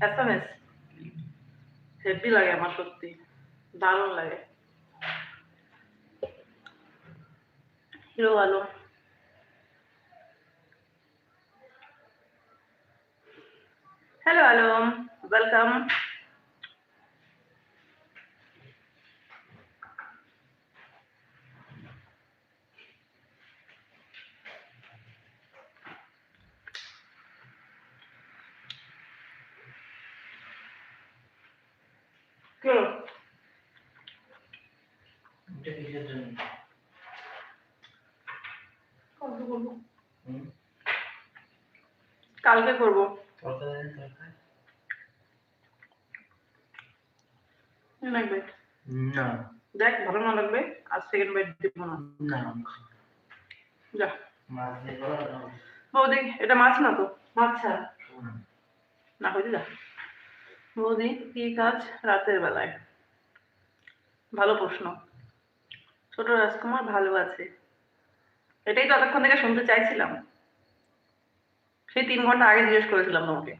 SMS heavy লাগে আমার, সত্যি দারুণ লাগে। Hero Alam, hello Alam, welcome. কালকে করবো। না দেখ, ভালো না লাগবে আর সেকেন্ড বাইট দিব না। যা বৌদি, এটা মাছ না তো? মাছ ছাড়া না হইতে যা। বৌদি কি কাজ রাতের বেলায়? ভালো প্রশ্ন। ছোট রাজকুমার ভালো আছে, এটাই তো এতক্ষণ থেকে শুনতে চাইছিলাম। সেই 3 ঘন্টা আগে জিজ্ঞেস করেছিলাম তোমাকে।